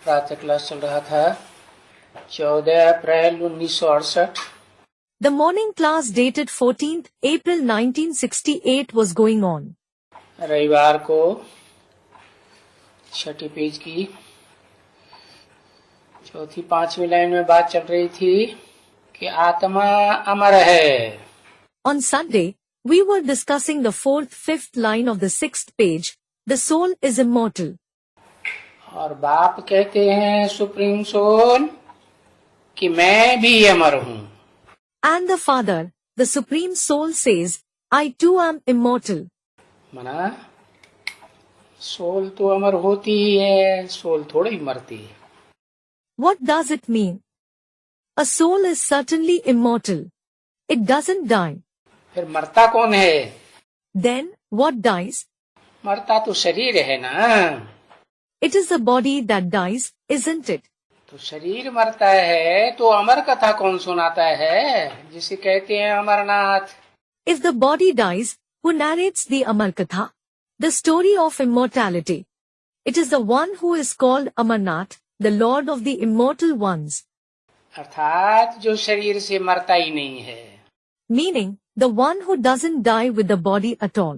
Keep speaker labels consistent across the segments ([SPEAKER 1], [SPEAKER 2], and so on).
[SPEAKER 1] प्रातः क्लास चल रहा था 14 अप्रैल 1968।
[SPEAKER 2] The morning class dated 14th April 1968 was going on.
[SPEAKER 1] रविवार को छठी पेज की चौथी पांचवी लाइन में बात चल रही थी कि आत्मा अमर है।
[SPEAKER 2] On Sunday, we were discussing the fourth, fifth line of the sixth page. The soul is immortal.
[SPEAKER 1] और बाप कहते हैं सुप्रीम सोल कि मैं भी अमर हूँ।
[SPEAKER 2] And the Father, the Supreme Soul says, I too am immortal.
[SPEAKER 1] मना सोल तो अमर होती ही है, सोल थोड़ी ही मरती है।
[SPEAKER 2] What does it mean? A soul is certainly immortal. It doesn't die.
[SPEAKER 1] फिर मरता कौन है?
[SPEAKER 2] Then, what dies?
[SPEAKER 1] मरता तो शरीर है ना।
[SPEAKER 2] It is the body that dies, isn't it?
[SPEAKER 1] तो शरीर मरता है तो अमर कथा कौन सुनाता है, जिसे कहते हैं Amarnath.
[SPEAKER 2] If the body dies, who narrates the Amar Katha, the story of immortality? It is the one who is called Amarnath, the Lord of the immortal ones.
[SPEAKER 1] अर्थात जो शरीर से मरता ही नहीं है,
[SPEAKER 2] Meaning, the one who doesn't die with the body at all.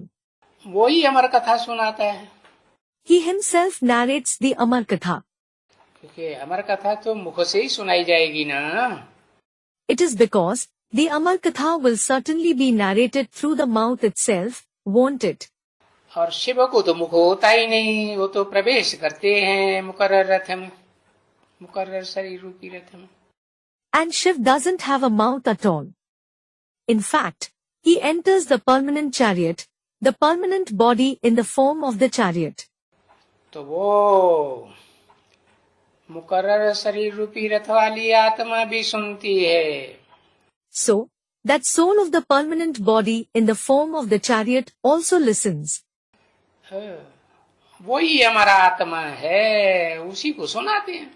[SPEAKER 1] वो ही अमर कथा सुनाता है।
[SPEAKER 2] He himself narrates the Amar Katha.
[SPEAKER 1] क्योंकि अमर कथा तो मुख से ही सुनाई जाएगी ना।
[SPEAKER 2] It is because the Amar Katha will certainly be narrated through the mouth itself, won't it?
[SPEAKER 1] और शिव को तो मुख होता ही नहीं, वो तो प्रवेश करते हैं मुकर्रर रथ में, मुकर्रर शरीर रूपी रथ में।
[SPEAKER 2] And Shiv doesn't have a mouth at all. In fact, he enters the permanent chariot, the permanent body in the form of the chariot.
[SPEAKER 1] तो वो मुकर्रर शरीर रूपी रथ वाली आत्मा भी सुनती है।
[SPEAKER 2] So, that soul of the permanent body in the form of the chariot also listens.
[SPEAKER 1] वही हमारा आत्मा है, उसी को सुनाते हैं।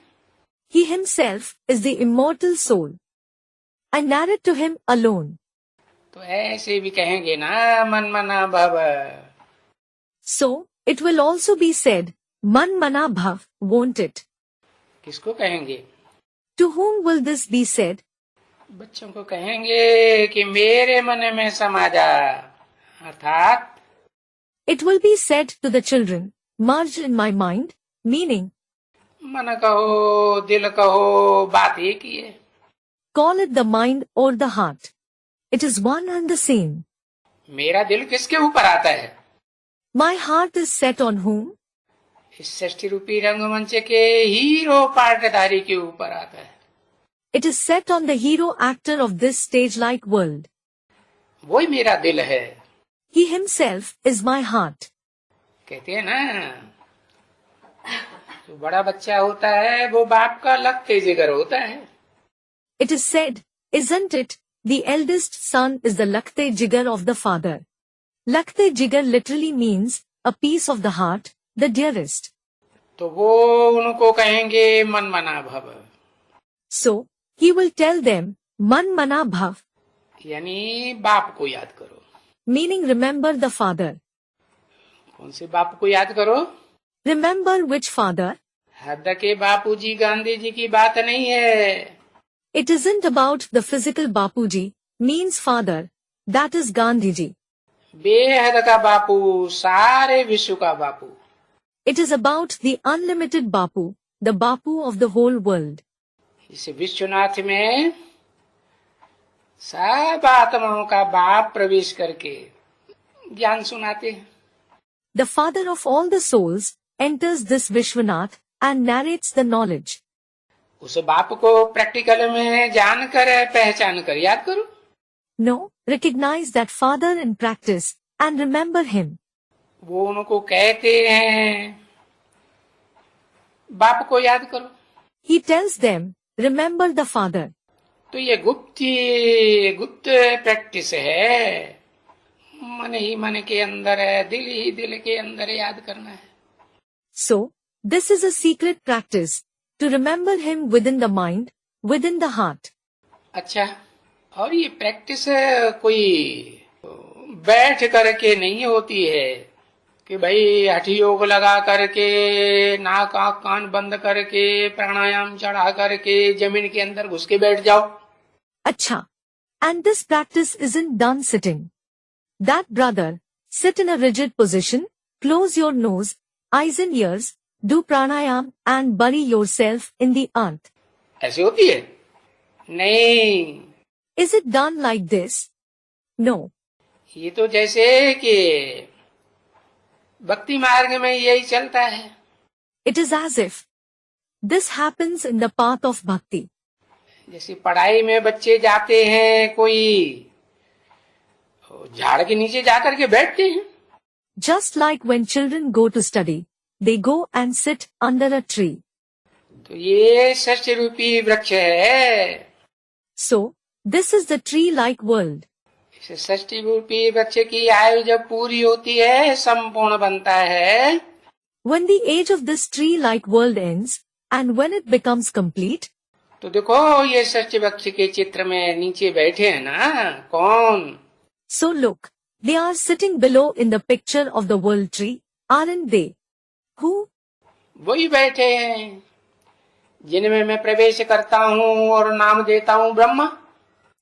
[SPEAKER 2] He himself is the immortal soul. I narrate to him alone.
[SPEAKER 1] तो ऐसे भी कहेंगे ना, मन मना भव।
[SPEAKER 2] So, it will also be said, Man Mana Bhav, won't it?
[SPEAKER 1] किसको कहेंगे?
[SPEAKER 2] To whom will this be said?
[SPEAKER 1] बच्चों को कहेंगे कि मेरे मन में समा जा, अर्थात
[SPEAKER 2] It will be said to the children, merge in my mind, meaning,
[SPEAKER 1] मन कहो दिल कहो बात एक ही है।
[SPEAKER 2] call it the mind or the heart. It is one and the same.
[SPEAKER 1] मेरा दिल किसके ऊपर आता है?
[SPEAKER 2] My heart is set on whom?
[SPEAKER 1] इस सृष्टि रूपी रंगमंच के हीरो पार्टधारी के ऊपर आता है।
[SPEAKER 2] It is set on the hero actor of this stage-like world.
[SPEAKER 1] वही मेरा दिल है।
[SPEAKER 2] He himself is my heart.
[SPEAKER 1] कहते हैं ना, जो बड़ा बच्चा होता है वो बाप का लखते जिगर होता है।
[SPEAKER 2] It is said, isn't it, the eldest son is the Lakhte Jigar of the father. Lakhte Jigar literally means a piece of the heart, the dearest.
[SPEAKER 1] तो वो उनको कहेंगे मन मना भव।
[SPEAKER 2] So, he will tell them, Man Mana Bhav,
[SPEAKER 1] यानी बाप को याद करो।
[SPEAKER 2] meaning remember the father.
[SPEAKER 1] कौन से बाप को याद करो?
[SPEAKER 2] Remember which father?
[SPEAKER 1] हद के बापूजी गांधी जी की बात नहीं है।
[SPEAKER 2] It isn't about the physical Bapuji, means father, that is Gandhiji.
[SPEAKER 1] बेहद का बापू, सारे विश्व का बापू।
[SPEAKER 2] It is about the unlimited Bapu, the Bapu of the whole world.
[SPEAKER 1] इस विश्वनाथ में सब आत्माओं का बाप प्रवेश करके ज्ञान सुनाते हैं।
[SPEAKER 2] The father of all the souls enters this Vishwanath and narrates the knowledge.
[SPEAKER 1] उस बाप को प्रैक्टिकल में जान कर पहचान कर याद करो।
[SPEAKER 2] No, recognize that father in practice and remember him.
[SPEAKER 1] वो उनको कहते हैं बाप को याद करो।
[SPEAKER 2] He tells them, remember the father.
[SPEAKER 1] तो ये गुप्त प्रैक्टिस है, मन ही मन के अंदर है, दिल ही दिल के अंदर याद करना है।
[SPEAKER 2] So, this is a secret practice, to remember him within the mind, within the heart.
[SPEAKER 1] अच्छा, और ये प्रैक्टिस कोई बैठ करके नहीं होती है, कि भाई हठ योग लगा करके, नाक आंख कान बंद करके, प्राणायाम चढ़ा करके जमीन के अंदर घुस के बैठ जाओ।
[SPEAKER 2] Acha. And this practice isn't done sitting. That brother, sit in a rigid position, close your nose, eyes and ears, do pranayam and bury yourself in the earth.
[SPEAKER 1] ऐसे होती है? नहीं,
[SPEAKER 2] Is it done like this? No.
[SPEAKER 1] ये तो जैसे कि भक्ति मार्ग में यही चलता है।
[SPEAKER 2] It is as if this happens in the path of bhakti.
[SPEAKER 1] जैसे पढ़ाई में बच्चे जाते हैं, कोई झाड़ के नीचे जाकर के बैठते हैं।
[SPEAKER 2] Just like when children go to study, they go and sit under a tree.
[SPEAKER 1] तो ये षष्ठ रूपी वृक्ष है।
[SPEAKER 2] So, this is the tree-like world.
[SPEAKER 1] इस षष्ठी रूपी वृक्ष की आयु जब पूरी होती है, संपूर्ण बनता है,
[SPEAKER 2] When the age of this tree-like world ends, and when it becomes complete,
[SPEAKER 1] तो देखो ये षष्ठ वृक्ष के चित्र में नीचे बैठे हैं ना, कौन?
[SPEAKER 2] so look, they are sitting below in the picture of the world tree, aren't they? Who?
[SPEAKER 1] वही बैठे हैं जिनमें मैं प्रवेश करता हूँ और नाम देता हूँ Brahma.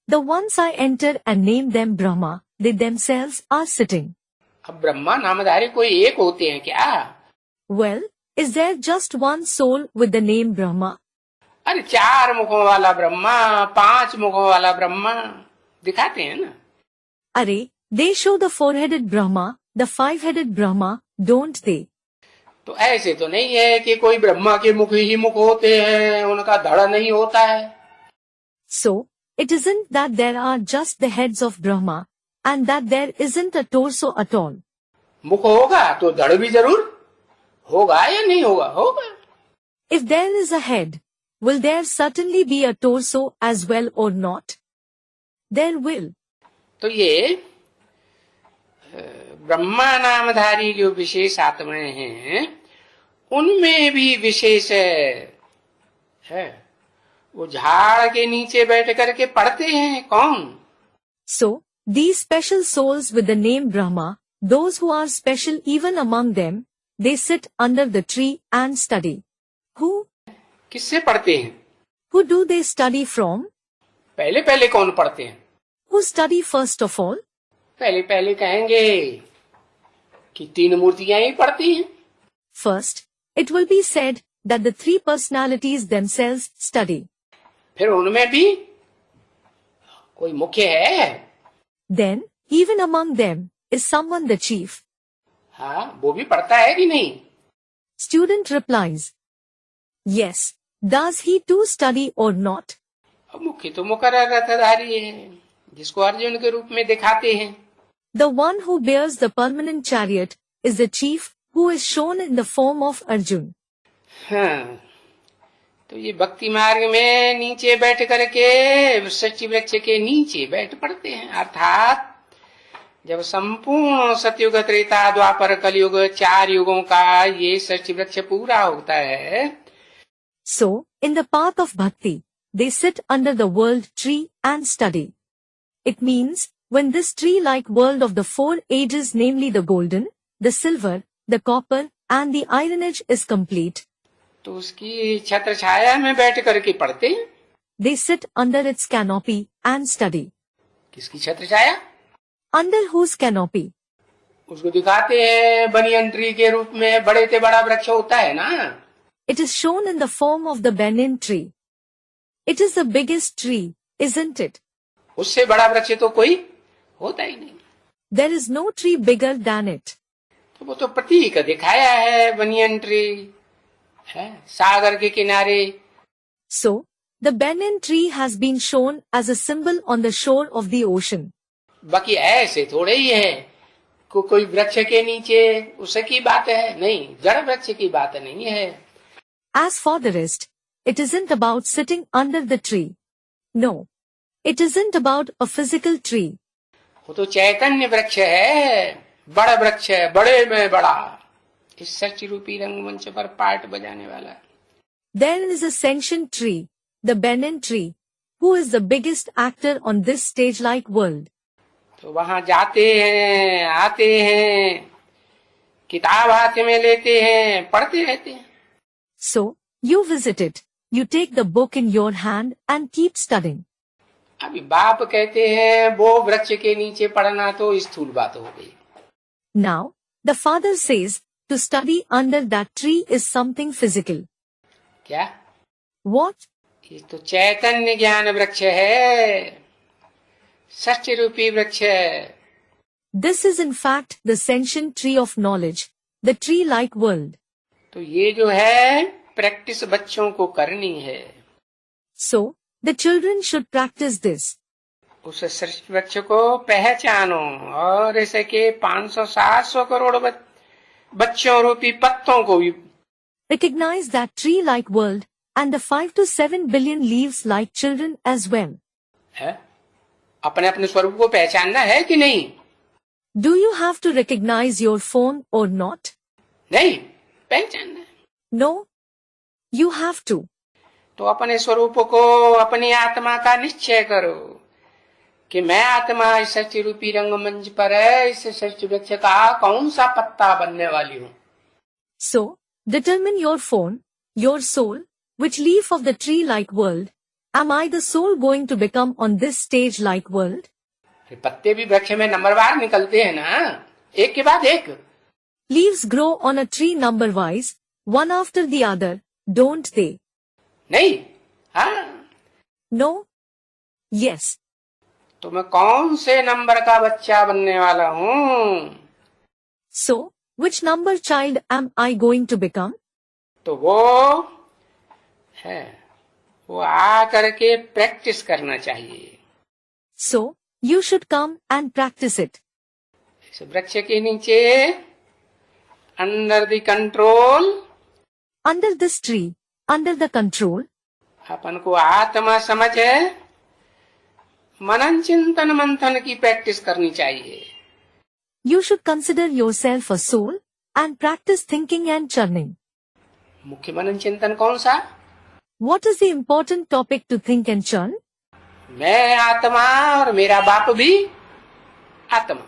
[SPEAKER 2] The ones I enter and name them Brahma, they themselves are sitting.
[SPEAKER 1] अब ब्रह्मा नामधारी कोई एक होते हैं क्या?
[SPEAKER 2] Well, is there just one soul with the name Brahma?
[SPEAKER 1] अरे 4 मुखों वाला ब्रह्मा, 5 मुखों वाला ब्रह्मा दिखाते हैं ना।
[SPEAKER 2] Are, they show the four-headed Brahma, the five-headed Brahma, don't they?
[SPEAKER 1] तो ऐसे तो नहीं है कि कोई ब्रह्मा के मुख ही मुख होते हैं, उनका धड़ नहीं होता है।
[SPEAKER 2] So, it isn't that there are just the heads of Brahma, and that there isn't a torso at all.
[SPEAKER 1] मुख होगा तो धड़ भी जरूर होगा या नहीं होगा? होगा।
[SPEAKER 2] If there is a head, will there certainly be a torso as well or not? There will.
[SPEAKER 1] तो ये ब्रह्मा नामधारी जो विशेष आत्माएं हैं, उनमें भी विशेष है। वो झाड़ के नीचे बैठ करके पढ़ते हैं, कौन?
[SPEAKER 2] So, these special souls with the name Brahma, those who are special even among them, they sit under the tree and study. Who?
[SPEAKER 1] किससे पढ़ते हैं?
[SPEAKER 2] Who do they study from?
[SPEAKER 1] पहले पहले कौन पढ़ते हैं?
[SPEAKER 2] Who study first of all?
[SPEAKER 1] पहले पहले कहेंगे कि 3 मूर्तियां ही पढ़ती हैं।
[SPEAKER 2] First, it will be said that the three personalities themselves study.
[SPEAKER 1] फिर उनमें भी कोई मुख्य है?
[SPEAKER 2] Then, even among them, is someone the chief.
[SPEAKER 1] हाँ, वो भी पढ़ता है कि नहीं?
[SPEAKER 2] Student replies, yes. Does he too study or not?
[SPEAKER 1] अब मुख्य तो मुकर्रर रथधारी है, जिसको अर्जुन के रूप में दिखाते हैं।
[SPEAKER 2] The one who bears the permanent chariot is the chief who is shown in the form of Arjun.
[SPEAKER 1] हाँ, तो ये भक्ति मार्ग में नीचे बैठ करके षष्ठी वृक्ष के नीचे बैठ पड़ते हैं, अर्थात जब संपूर्ण सतयुग, त्रेता, द्वापर, कलयुग 4 युगों का ये षष्ठी वृक्ष पूरा होता है।
[SPEAKER 2] So, in the path of bhakti, they sit under the world tree and study. It means, when this tree-like world of the 4 ages, namely the golden, the silver, the copper, and the iron age is complete,
[SPEAKER 1] तो उसकी छत्र छाया में बैठ करके पढ़ते हैं।
[SPEAKER 2] they sit under its canopy and study.
[SPEAKER 1] किसकी छत्र छाया?
[SPEAKER 2] Under whose canopy?
[SPEAKER 1] उसको दिखाते हैं बनियन ट्री के रूप में, बड़े से बड़ा वृक्ष होता है ना।
[SPEAKER 2] It is shown in the form of the banyan tree. It is the biggest tree, isn't it?
[SPEAKER 1] उससे बड़ा वृक्ष तो कोई होता ही नहीं।
[SPEAKER 2] There is no tree bigger than it.
[SPEAKER 1] तो वो तो प्रतीक दिखाया है, बनियन ट्री है सागर के किनारे।
[SPEAKER 2] So, the banyan tree has been shown as a symbol on the shore of the ocean.
[SPEAKER 1] बाकी ऐसे थोड़े ही है कोई वृक्ष के नीचे उसकी बात है, नहीं, जड़ वृक्ष की बात नहीं है।
[SPEAKER 2] As for the rest, it isn't about sitting under the tree. No, it isn't about a physical tree.
[SPEAKER 1] वो तो चैतन्य वृक्ष है, बड़ा वृक्ष है, बड़े में बड़ा, इस सच रूपी रंगमंच पर पार्ट बजाने वाला।
[SPEAKER 2] There is a sentient tree, the banyan tree, who is the biggest actor on this stage-like world.
[SPEAKER 1] तो वहां जाते हैं, आते हैं, किताब हाथ में लेते हैं, पढ़ते रहते हैं।
[SPEAKER 2] So, you visit it, you take the book in your hand and keep studying.
[SPEAKER 1] अभी बाप कहते हैं वो वृक्ष के नीचे पढ़ना, तो स्थूल बात हो गई।
[SPEAKER 2] Now, the father says, to study under that tree is something physical.
[SPEAKER 1] क्या?
[SPEAKER 2] What?
[SPEAKER 1] ये तो चैतन्य ज्ञान वृक्ष है, सत्य रूपी वृक्ष है।
[SPEAKER 2] This is in fact the sentient tree of knowledge, the tree-like world.
[SPEAKER 1] तो ये जो है प्रैक्टिस बच्चों को करनी है।
[SPEAKER 2] So, the children should practice this.
[SPEAKER 1] उस सृष्टि वृक्ष को पहचानो और ऐसे के 500-700 करोड़ बच्चों रूपी पत्तों को भी
[SPEAKER 2] Recognize that tree-like world and the 5 to 7 billion leaves like children as well.
[SPEAKER 1] है? अपने अपने स्वरूप को पहचानना है कि नहीं?
[SPEAKER 2] Do you have to recognize your phone or not?
[SPEAKER 1] नहीं, पहचानना है।
[SPEAKER 2] No. You have to.
[SPEAKER 1] तो अपने स्वरूप को, अपनी आत्मा का निश्चय करो कि मैं आत्मा इस सृष्टि रूपी रंगमंच पर है, इस सृष्टि वृक्ष का कौन सा पत्ता बनने वाली हूँ।
[SPEAKER 2] So, determine your phone, your soul, which leaf of the tree-like world. Am I the soul going to become on this stage-like world?
[SPEAKER 1] पत्ते भी वृक्ष में नंबरवार निकलते हैं ना, एक के बाद एक।
[SPEAKER 2] Leaves grow on a tree number-wise, one after the other, don't they?
[SPEAKER 1] नहीं? हाँ।
[SPEAKER 2] No? Yes.
[SPEAKER 1] तो मैं कौन से नंबर का बच्चा बनने वाला हूँ?
[SPEAKER 2] So, which number child am I going to become?
[SPEAKER 1] तो वो है, वो आ करके प्रैक्टिस करना चाहिए।
[SPEAKER 2] So, you should come and practice it.
[SPEAKER 1] इस वृक्ष के नीचे under the control,
[SPEAKER 2] Under this tree, under the control,
[SPEAKER 1] अपन को आत्मा समझ है, मनन चिंतन मंथन की प्रैक्टिस करनी चाहिए।
[SPEAKER 2] you should consider yourself a soul and practice thinking and churning.
[SPEAKER 1] मुख्य मनन चिंतन कौन सा?
[SPEAKER 2] What is the important topic to think and churn?
[SPEAKER 1] मैं आत्मा और मेरा बाप भी आत्मा।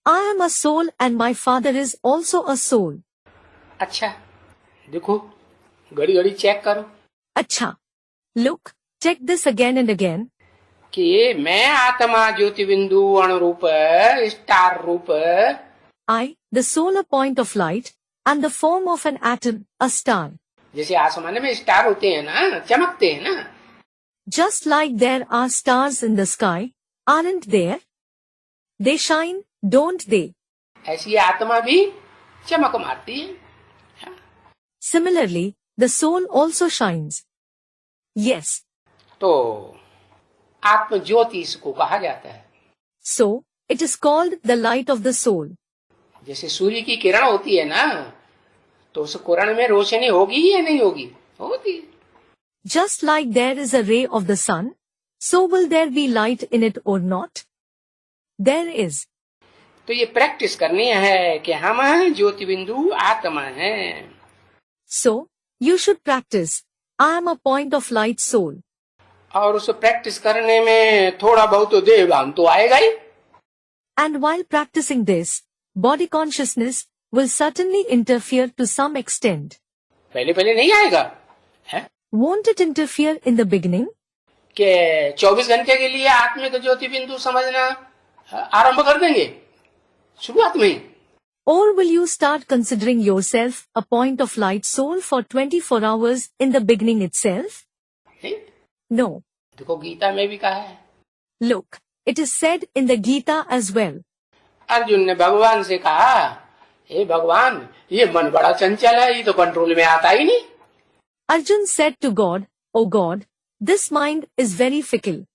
[SPEAKER 2] I am a soul and my father is also a soul.
[SPEAKER 1] अच्छा, देखो, घड़ी घड़ी चेक करो
[SPEAKER 2] Acha. Look, check this again and again.
[SPEAKER 1] कि मैं आत्मा ज्योति बिंदु अणुरूप स्टार रूप,
[SPEAKER 2] I, the solar point of light, and the form of an atom, a star.
[SPEAKER 1] जैसे आसमान में स्टार होते हैं ना, चमकते हैं ना,
[SPEAKER 2] Just like there are stars in the sky, aren't there? They shine, don't they?
[SPEAKER 1] ऐसी आत्मा भी चमक मारती है।
[SPEAKER 2] Similarly, the soul also shines. Yes.
[SPEAKER 1] तो आत्म ज्योति इसको कहा जाता है।
[SPEAKER 2] So, it is called the light of the soul.
[SPEAKER 1] जैसे सूर्य की किरण होती है ना, तो उस किरण में रोशनी होगी या नहीं होगी? होती है।
[SPEAKER 2] Just like there is a ray of the sun, so will there be light in it or not? There is.
[SPEAKER 1] तो ये प्रैक्टिस करनी है कि हम ज्योति बिंदु आत्मा हैं।
[SPEAKER 2] So, you should practice. I am a point of light soul.
[SPEAKER 1] और उस प्रैक्टिस करने में थोड़ा बहुत तो देह भान तो आएगा ही।
[SPEAKER 2] And while practicing this, body consciousness will certainly interfere to some extent.
[SPEAKER 1] पहले पहले नहीं आएगा, है?
[SPEAKER 2] Won't it interfere in the beginning?
[SPEAKER 1] कि 24 घंटे के लिए आत्मिक ज्योति बिंदु समझना आरंभ कर देंगे शुरुआत में ही?
[SPEAKER 2] Or will you start considering yourself a point of light soul for 24 hours in the beginning itself?
[SPEAKER 1] नहीं?
[SPEAKER 2] No.
[SPEAKER 1] देखो गीता में भी कहा है।
[SPEAKER 2] Look, it is said in the Gita as well.
[SPEAKER 1] Arjun ने भगवान से कहा, हे भगवान, ये मन बड़ा चंचल है, ये तो कंट्रोल में आता ही नहीं।
[SPEAKER 2] Arjun said to God, O God, this mind is very fickle.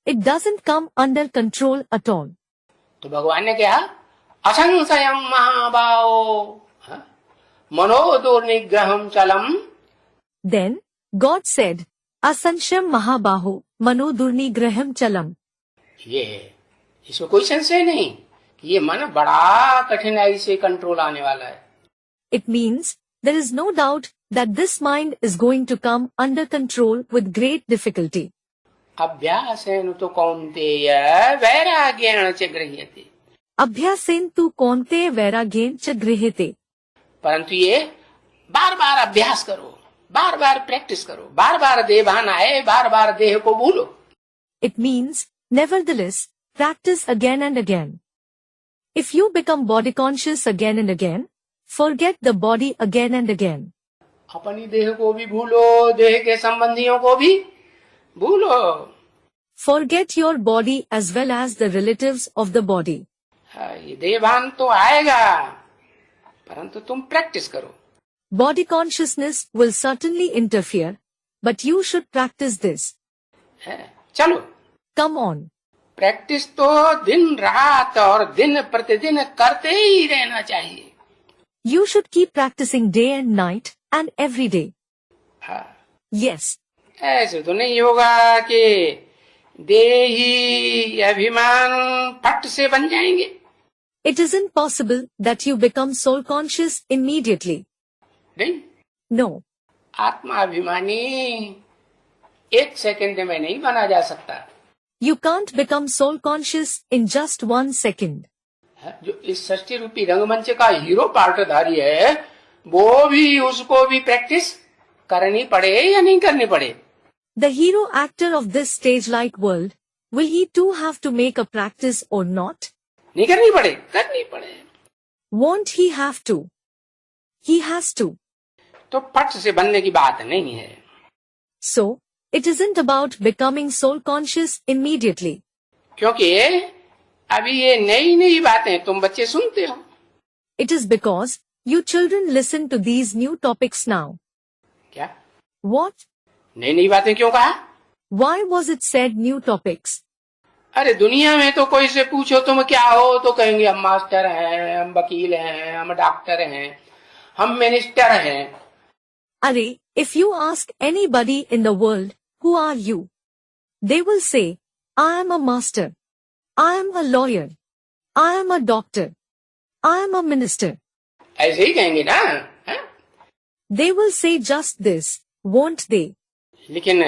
[SPEAKER 2] It doesn't come under control at all.
[SPEAKER 1] तो भगवान ने कहा, असंशयं महाबाहो मनो दुर्निग्रहं चलम।
[SPEAKER 2] Then God said, Asansham Mahabaho Mano Durnigraham Chalam.
[SPEAKER 1] ये इसमें कोई संशय नहीं कि ये मन बड़ा कठिनाई से कंट्रोल आने वाला है।
[SPEAKER 2] It means there is no doubt that this mind is going to come under control with great difficulty.
[SPEAKER 1] अभ्यासेन तो कौन्तेय वैराग्येण च गृह्यते।
[SPEAKER 2] अभ्यासेन तु कौन्तेय वैराग्येन च गृह्यते.
[SPEAKER 1] परंतु ये बार बार अभ्यास करो, बार बार प्रैक्टिस करो, बार बार देह भान आए, बार बार देह को भूलो.
[SPEAKER 2] It means, nevertheless, practice again and again. If you become body conscious again and again, forget the body again and again.
[SPEAKER 1] अपनी देह को भी भूलो, देह के संबंधियों को भी भूलो.
[SPEAKER 2] Forget your body as well as the relatives of the body.
[SPEAKER 1] ये देह भान तो आएगा, परंतु तुम प्रैक्टिस करो.
[SPEAKER 2] Body consciousness will certainly interfere, but you should practice this.
[SPEAKER 1] चलो,
[SPEAKER 2] Come on.
[SPEAKER 1] प्रैक्टिस तो दिन रात और दिन प्रतिदिन करते ही रहना चाहिए.
[SPEAKER 2] You should keep practicing day and night and every day.
[SPEAKER 1] हाँ,
[SPEAKER 2] Yes,
[SPEAKER 1] ऐसे तो नहीं होगा कि देही अभिमान फट से बन जाएंगे.
[SPEAKER 2] it isn't possible that you become soul conscious immediately.
[SPEAKER 1] नहीं,
[SPEAKER 2] No,
[SPEAKER 1] आत्माभिमानी एक सेकंड में नहीं बना जा सकता.
[SPEAKER 2] you can't become soul conscious in just 1 second.
[SPEAKER 1] जो इस सृष्टि रूपी रंगमंच का हीरो पार्टधारी है, वो भी उसको भी प्रैक्टिस करनी पड़े या नहीं करनी पड़े.
[SPEAKER 2] The hero actor of this stage-like world, will he too have to make a practice or not?
[SPEAKER 1] नहीं करनी पड़े, करनी पड़े.
[SPEAKER 2] Won't he have to? He has to.
[SPEAKER 1] तो फट से बनने की बात नहीं है.
[SPEAKER 2] So, it isn't about becoming soul conscious immediately.
[SPEAKER 1] क्योंकि अभी ये नई नई बातें तुम बच्चे सुनते हो.
[SPEAKER 2] It is because you children listen to these new topics now.
[SPEAKER 1] क्या
[SPEAKER 2] What?
[SPEAKER 1] नई नई बातें क्यों कहा?
[SPEAKER 2] Why was it said new topics?
[SPEAKER 1] अरे दुनिया में तो कोई से पूछो तुम क्या हो तो कहेंगे हम मास्टर हैं, हम वकील हैं, हम डॉक्टर हैं, हम मिनिस्टर हैं.
[SPEAKER 2] Arey, if you ask anybody in the world, who are you? They will say, I am a master. I am a lawyer. I am a doctor. I am a minister.
[SPEAKER 1] ऐसे ही कहेंगे ना. है?
[SPEAKER 2] They will say just this, won't they?
[SPEAKER 1] लेकिन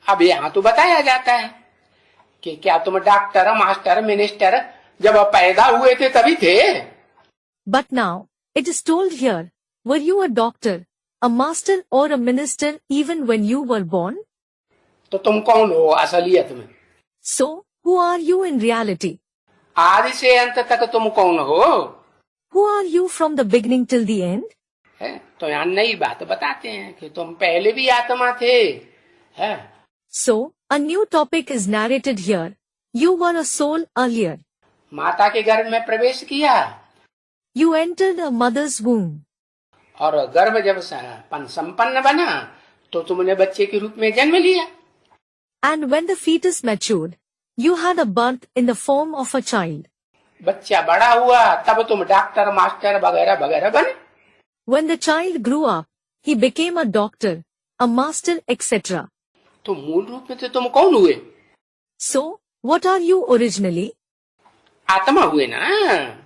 [SPEAKER 1] अब यहाँ तो बताया जाता है कि क्या तुम डॉक्टर, मास्टर, मिनिस्टर जब आप पैदा हुए थे तभी थे.
[SPEAKER 2] But now, it is told here, were you a doctor, a master or a minister even when you were born?
[SPEAKER 1] तो तुम कौन हो असलियत में?
[SPEAKER 2] So, who are you in reality?
[SPEAKER 1] आदि से अंत तक तुम कौन हो?
[SPEAKER 2] Who are you from the beginning till the end?
[SPEAKER 1] है? तो यहाँ नई बात बताते हैं कि तुम पहले भी आत्मा थे. है?
[SPEAKER 2] So, a new topic is narrated here. You were a soul earlier.
[SPEAKER 1] माता के गर्भ में प्रवेश किया
[SPEAKER 2] You entered a mother's womb.
[SPEAKER 1] और गर्भ जब संपन्न बना तो तुमने बच्चे के रूप में जन्म लिया.
[SPEAKER 2] And when the fetus matured, you had a birth in the form of a child.
[SPEAKER 1] बच्चा बड़ा हुआ तब तुम डॉक्टर, मास्टर वगैरह वगैरह बने.
[SPEAKER 2] When the child grew up, he became a doctor, a master, etc.
[SPEAKER 1] तो मूल रूप में तो तुम कौन हुए?
[SPEAKER 2] So, what are you originally?
[SPEAKER 1] आत्मा हुए ना.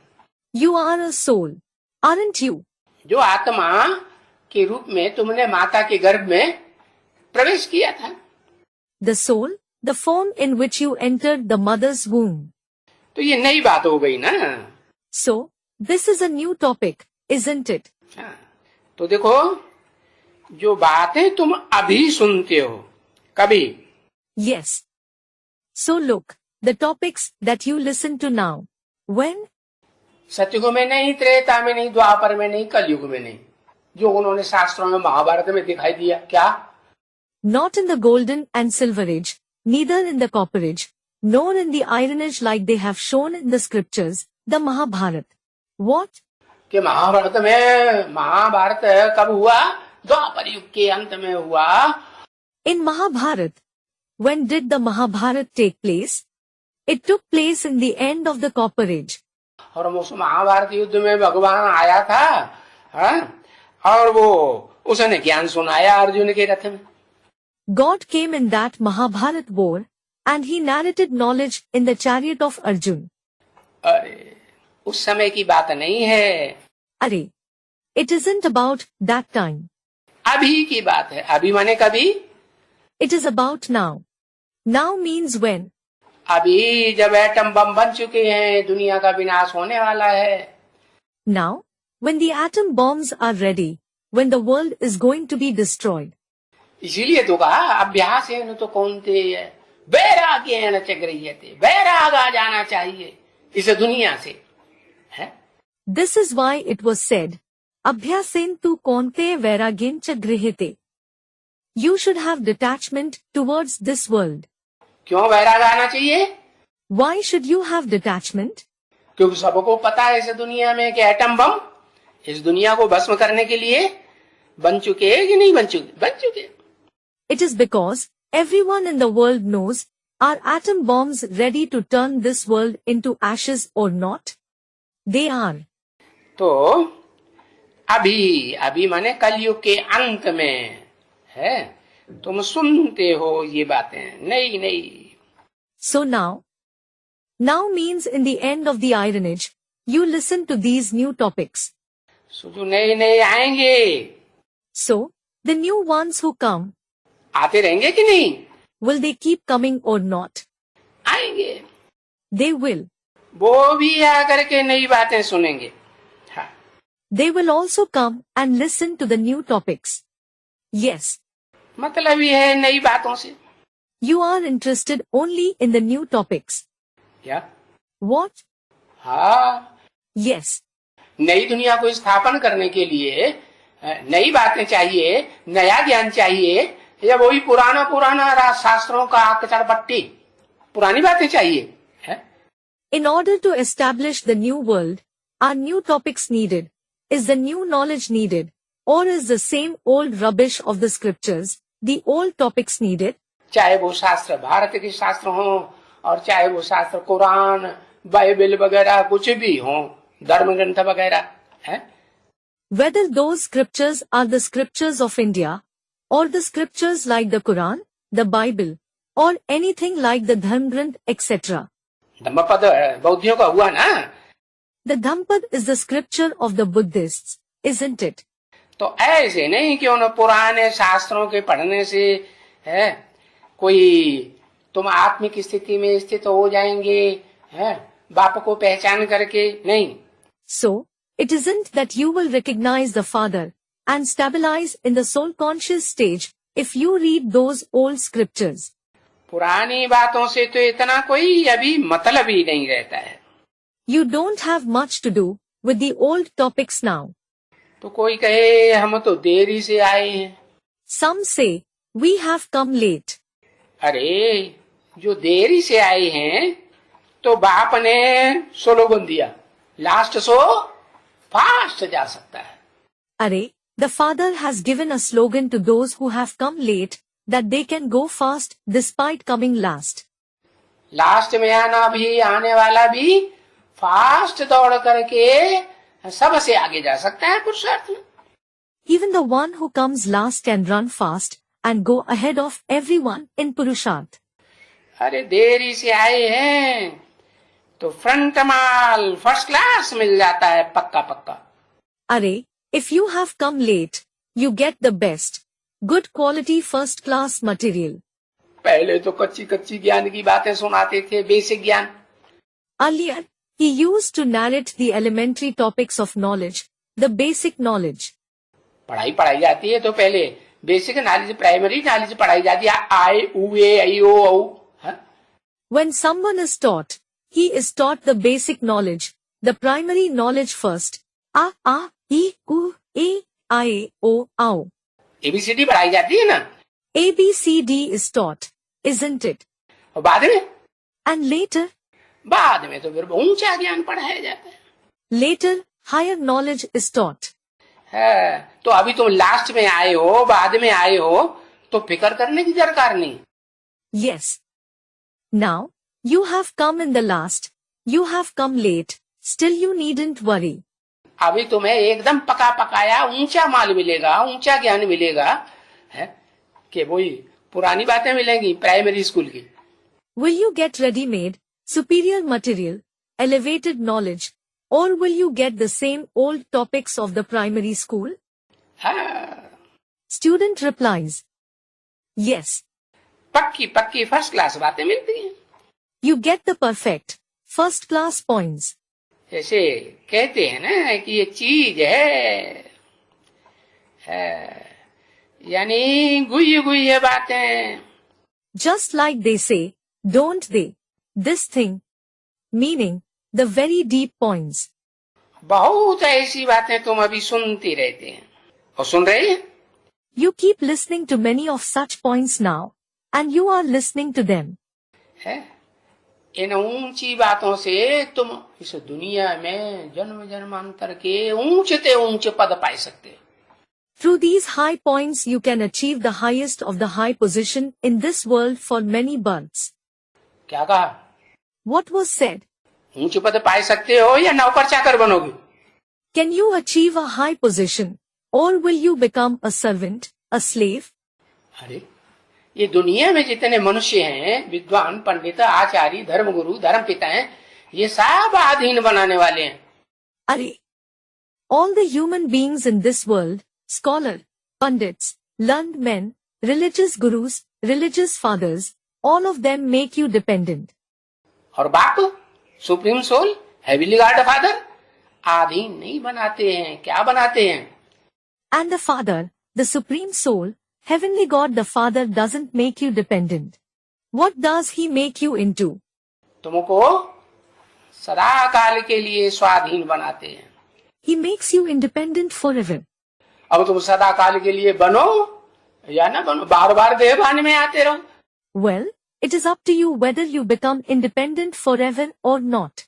[SPEAKER 2] You are a soul, aren't you?
[SPEAKER 1] जो आत्मा के रूप में तुमने माता के गर्भ में प्रवेश किया था.
[SPEAKER 2] The soul, the form in which you entered the mother's womb.
[SPEAKER 1] तो ये नई बात हो गई ना.
[SPEAKER 2] So, this is a new topic, isn't it?
[SPEAKER 1] हाँ, तो देखो जो बातें तुम अभी सुनते हो कभी.
[SPEAKER 2] Yes. So look, the topics that you listen to now. When?
[SPEAKER 1] सतयुग में नहीं, त्रेता में नहीं, द्वापर में नहीं, कलयुग में नहीं. जो उन्होंने शास्त्रों में महाभारत में दिखाई दिया. क्या?
[SPEAKER 2] Not in the golden and silver age, neither in the copper age, nor in the iron age like they have shown in the scriptures, the Mahabharata. What?
[SPEAKER 1] कि महाभारत कब हुआ? द्वापर युग के अंत में हुआ.
[SPEAKER 2] In Mahabharata. When did the Mahabharata take place? It took place in the end of the copper age.
[SPEAKER 1] और उस महाभारत युद्ध में भगवान आया था. हाँ? और वो उसने ज्ञान सुनाया अर्जुन के रथ में.
[SPEAKER 2] God came in that Mahabharata war, and he narrated knowledge in the chariot of Arjun.
[SPEAKER 1] अरे उस समय की बात नहीं है.
[SPEAKER 2] Arey, it isn't about that time.
[SPEAKER 1] अभी की बात है. अभी माने कभी.
[SPEAKER 2] It is about now. Now means when.
[SPEAKER 1] अभी जब एटम बम बन चुके हैं, दुनिया का विनाश होने वाला है।
[SPEAKER 2] Now, when the atom bombs are ready, when the world is going to be destroyed.
[SPEAKER 1] इसीलिए तो कहा अभ्यास है न तो कौन थे वैराग्य न चक्रियते, वैराग आ जाना चाहिए इस दुनिया से है।
[SPEAKER 2] This is why it was said, Abhyasen tu konte vairagyen cha grihite. You should have detachment towards this world.
[SPEAKER 1] क्यों वैराग आना चाहिए?
[SPEAKER 2] Why should you have detachment?
[SPEAKER 1] क्योंकि सबको पता है इस दुनिया में कि एटम बम इस दुनिया को भस्म करने के लिए बन चुके हैं कि नहीं बन चुके? बन चुके।
[SPEAKER 2] It is because everyone in the world knows, are atom bombs ready to turn this world into ashes or not? They are.
[SPEAKER 1] तो अभी माने कलयुग के अंत में है, तुम सुनते हो ये बातें नहीं नहीं।
[SPEAKER 2] So now means in the end of the Iron Age, you listen to these new topics.
[SPEAKER 1] सो जो नए नए आएंगे,
[SPEAKER 2] So, the new ones who come,
[SPEAKER 1] आते रहेंगे कि नहीं?
[SPEAKER 2] will they keep coming or not?
[SPEAKER 1] आएंगे,
[SPEAKER 2] They will.
[SPEAKER 1] वो भी आकर के नई बातें सुनेंगे। हाँ,
[SPEAKER 2] They will also come and listen to the new topics. Yes,
[SPEAKER 1] मतलब ये है नई बातों से।
[SPEAKER 2] you are interested only in the new topics.
[SPEAKER 1] क्या?
[SPEAKER 2] What?
[SPEAKER 1] हाँ,
[SPEAKER 2] Yes,
[SPEAKER 1] नई दुनिया को स्थापन करने के लिए नई बातें चाहिए, नया ज्ञान चाहिए, या वही पुराना शास्त्रों का कचड़ पट्टी, पुरानी बातें चाहिए है?
[SPEAKER 2] in order to establish the new world, are new topics needed? Is the new knowledge needed? Or is the same old rubbish of the scriptures, the old topics needed?
[SPEAKER 1] चाहे वो शास्त्र भारत के शास्त्र हो और चाहे वो शास्त्र कुरान, बाइबल वगैरह कुछ भी हो, धर्म ग्रंथ वगैरह है।
[SPEAKER 2] Whether those scriptures are the scriptures of India, or the scriptures like the Quran, the Bible, or anything like the Dharmgranth, etc.
[SPEAKER 1] Dhammapada बौद्धियों का हुआ ना।
[SPEAKER 2] The Dhampad is the scripture of the Buddhists, isn't it?
[SPEAKER 1] तो ऐसे नहीं कि उन पुराने शास्त्रों के पढ़ने से है कोई तुम आत्मिक स्थिति में स्थित हो जाएंगे है, बाप को पहचान करके नहीं।
[SPEAKER 2] So, it isn't that you will recognize the Father and stabilize in the soul conscious stage if you read those old scriptures.
[SPEAKER 1] पुरानी बातों से तो इतना कोई अभी मतलब ही नहीं रहता है।
[SPEAKER 2] You don't have much to do with the old topics now.
[SPEAKER 1] तो कोई कहे हम तो देरी से आए हैं।
[SPEAKER 2] Some say, we have come late.
[SPEAKER 1] अरे जो देरी से आए हैं तो बाप ने स्लोगन दिया, लास्ट सो फास्ट जा सकता है।
[SPEAKER 2] Are, the Father has given a slogan to those who have come late, that they can go fast despite coming last.
[SPEAKER 1] Last में आना भी, आने वाला भी फास्ट दौड़ करके सबसे आगे जा सकता है पुरुषार्थ में।
[SPEAKER 2] Even the one who comes last can run fast and go ahead of everyone in Purusharth.
[SPEAKER 1] अरे देरी से आए हैं तो फ्रंट माल फर्स्ट क्लास मिल जाता है, पक्का पक्का।
[SPEAKER 2] Are, if you have come late, you get the best, good quality first class material.
[SPEAKER 1] पहले तो कच्ची कच्ची ज्ञान की बातें सुनाते थे, बेसिक ज्ञान।
[SPEAKER 2] Earlier, he used to narrate the elementary topics of knowledge, the basic knowledge.
[SPEAKER 1] पढ़ाई जाती है तो पहले बेसिक नॉलेज, प्राइमरी नॉलेज पढ़ाई जाती है, आई ऊ ए आई ओ औ।
[SPEAKER 2] When someone is taught, he is taught the basic knowledge, the primary knowledge first. A, I, U, E, I, O, Au.
[SPEAKER 1] A B C D पढ़ाई जाती है ना।
[SPEAKER 2] A, B, C, D is taught, isn't it?
[SPEAKER 1] और बाद
[SPEAKER 2] And
[SPEAKER 1] में तो फिर ऊंचा ज्ञान पढ़ाया जाता है।
[SPEAKER 2] later, higher knowledge is taught.
[SPEAKER 1] है, तो अभी तुम लास्ट में आए हो, बाद में आए हो, तो फिक्र करने की दरकार नहीं।
[SPEAKER 2] Yes. Now, you have come in the last, you have come late, still you needn't worry.
[SPEAKER 1] अभी तुम्हें एकदम पका पकाया ऊंचा माल मिलेगा, ऊंचा ज्ञान मिलेगा, है कि वही पुरानी बातें मिलेंगी प्राइमरी स्कूल की।
[SPEAKER 2] Will you get ready-made, superior material, elevated knowledge, or will you get the same old topics of the primary school?
[SPEAKER 1] हाँ,
[SPEAKER 2] Student replies, yes.
[SPEAKER 1] पक्की फर्स्ट क्लास बातें मिलती हैं।
[SPEAKER 2] You get the perfect, first class points.
[SPEAKER 1] जैसे कहते हैं ना कि ये चीज है, यानी गुई गुई बातें.
[SPEAKER 2] Just like they say, don't they? This thing. Meaning, the very deep points.
[SPEAKER 1] बहुत ऐसी बातें तुम अभी सुनते रहते हैं और सुन रहे हैं.
[SPEAKER 2] You keep listening to many of such points now, and you are listening to them.
[SPEAKER 1] है इन ऊंची बातों से तुम इस दुनिया में जन्म जन्मांतर के ऊंचे ऊंचे पद पाई सकते हो.
[SPEAKER 2] Through these high points you can achieve the highest of the high position in this world for many births.
[SPEAKER 1] क्या कहा?
[SPEAKER 2] What was said?
[SPEAKER 1] ऊंचे पद पाई सकते हो या नौकर चाकर बनोगे?
[SPEAKER 2] Can you achieve a high position, or will you become a servant, a slave?
[SPEAKER 1] अरे ये दुनिया में जितने मनुष्य हैं, विद्वान, पंडित, आचार्य, धर्मगुरु, धर्म पिता हैं, ये सब अधीन बनाने वाले हैं.
[SPEAKER 2] Are, all the human beings in this world, scholar, pandits, learned men, religious gurus, religious fathers, all of them make you dependent.
[SPEAKER 1] और बाप, supreme soul, heavenly God father, अधीन नहीं बनाते हैं. क्या बनाते हैं?
[SPEAKER 2] And the Father, the Supreme Soul, Heavenly God the Father doesn't make you dependent. What does He make you into?
[SPEAKER 1] तुमको सदा काल के लिए स्वाधीन बनाते हैं.
[SPEAKER 2] He makes you independent forever.
[SPEAKER 1] अब तुम सदा काल के लिए बनो या ना बनो, बार बार देहभान में आते रहो.
[SPEAKER 2] Well, it is up to you whether you become independent forever or not.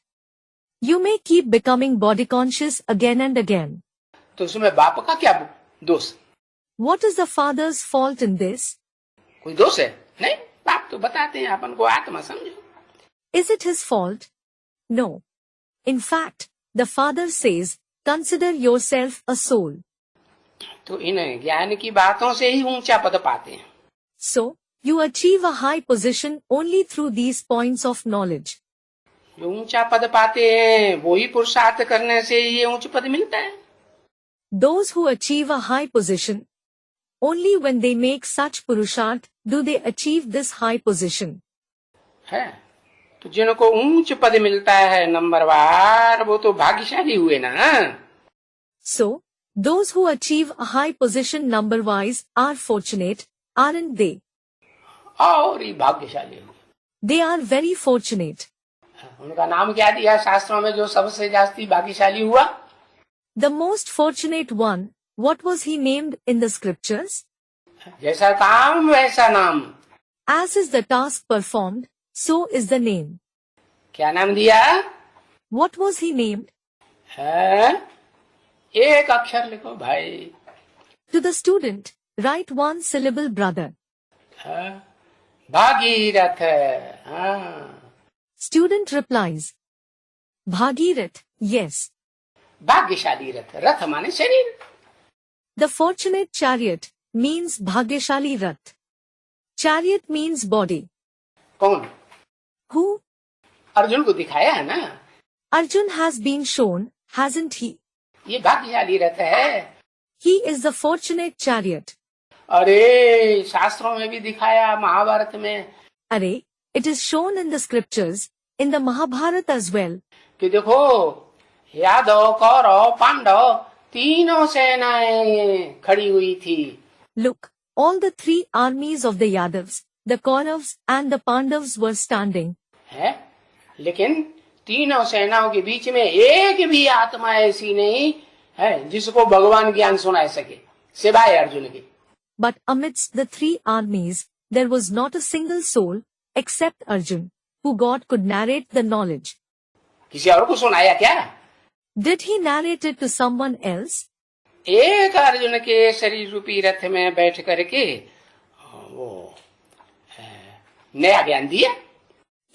[SPEAKER 2] You may keep becoming body conscious again and again.
[SPEAKER 1] तो उसमें बाप का क्या दोष?
[SPEAKER 2] What is the Father's fault in this?
[SPEAKER 1] कोई दोष है? नहीं, बाप तो बताते हैं अपन को आत्मा समझो.
[SPEAKER 2] Is it his fault? No. In fact, the Father says, consider yourself a soul.
[SPEAKER 1] तो इन ज्ञान की बातों से ही ऊंचा पद पाते हैं.
[SPEAKER 2] So, you achieve a high position only through these points of knowledge.
[SPEAKER 1] जो ऊंचा पद पाते हैं वो ही पुरुषार्थ करने से ये ऊंच पद मिलता है.
[SPEAKER 2] Those who achieve a high position, only when they make such purusharth do they achieve this high position.
[SPEAKER 1] है तो जिनको ऊंच पद मिलता है नंबरवार, वो तो भाग्यशाली हुए ना.
[SPEAKER 2] So, those who achieve a high position number-wise are fortunate, aren't they?
[SPEAKER 1] और ही भाग्यशाली हुए.
[SPEAKER 2] They are very fortunate.
[SPEAKER 1] उनका नाम क्या दिया शास्त्रों में जो सबसे जास्ती भाग्यशाली हुआ?
[SPEAKER 2] The most fortunate one, what was he named in the scriptures?
[SPEAKER 1] जैसा काम वैसा नाम.
[SPEAKER 2] As is the task performed, so is the name.
[SPEAKER 1] क्या नाम दिया?
[SPEAKER 2] What was he named?
[SPEAKER 1] है एक अक्षर लिखो भाई.
[SPEAKER 2] To the student, write one syllable brother.
[SPEAKER 1] है भागीरथ. हाँ.
[SPEAKER 2] Student replies, Bhagirath, yes.
[SPEAKER 1] भाग्यशाली रथ. रथ माने शरीर.
[SPEAKER 2] The fortunate chariot means Bhagyashali Rath. Chariot means body.
[SPEAKER 1] कौन?
[SPEAKER 2] Who?
[SPEAKER 1] अर्जुन को दिखाया है ना.
[SPEAKER 2] Arjun has been shown, hasn't he?
[SPEAKER 1] ये भाग्यशाली रथ है.
[SPEAKER 2] He is the fortunate chariot.
[SPEAKER 1] अरे शास्त्रों में भी दिखाया, महाभारत में.
[SPEAKER 2] Array, it is shown in the scriptures, in the Mahabharata as well.
[SPEAKER 1] कि देखो यादव, कौरव, पांडव तीनों सेनाएं खड़ी हुई थी.
[SPEAKER 2] Look, all the three armies of the Yadavs, the Kauravas and the Pandavas were standing.
[SPEAKER 1] है लेकिन तीनों सेनाओं के बीच में एक भी आत्मा ऐसी नहीं है जिसको भगवान ज्ञान सुना सके सिवाय अर्जुन के.
[SPEAKER 2] But amidst the three armies, there was not a single soul, except Arjun, who God could narrate the knowledge.
[SPEAKER 1] किसी और को सुनाया क्या?
[SPEAKER 2] Did he narrate it to someone else?
[SPEAKER 1] एक अर्जुन के शरीर रूपी रथ में बैठ करके वो नया ज्ञान दिया.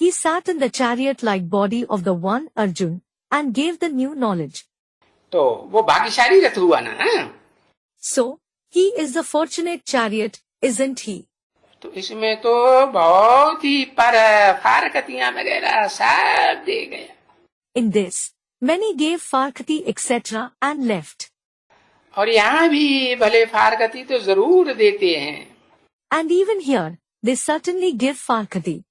[SPEAKER 2] He sat in the chariot-like body of the one Arjun and gave the new knowledge.
[SPEAKER 1] तो वो भाग्यशाली रथ हुआ ना.
[SPEAKER 2] So, he is the fortunate chariot, isn't he?
[SPEAKER 1] तो इसमें तो बहुत ही पर फारकतियां वगैरह सब दे गया.
[SPEAKER 2] In this, many gave Farkati etc. and left.
[SPEAKER 1] और यहाँ भी भले फारकती तो जरूर देते हैं.
[SPEAKER 2] And even here, they certainly give Farkati.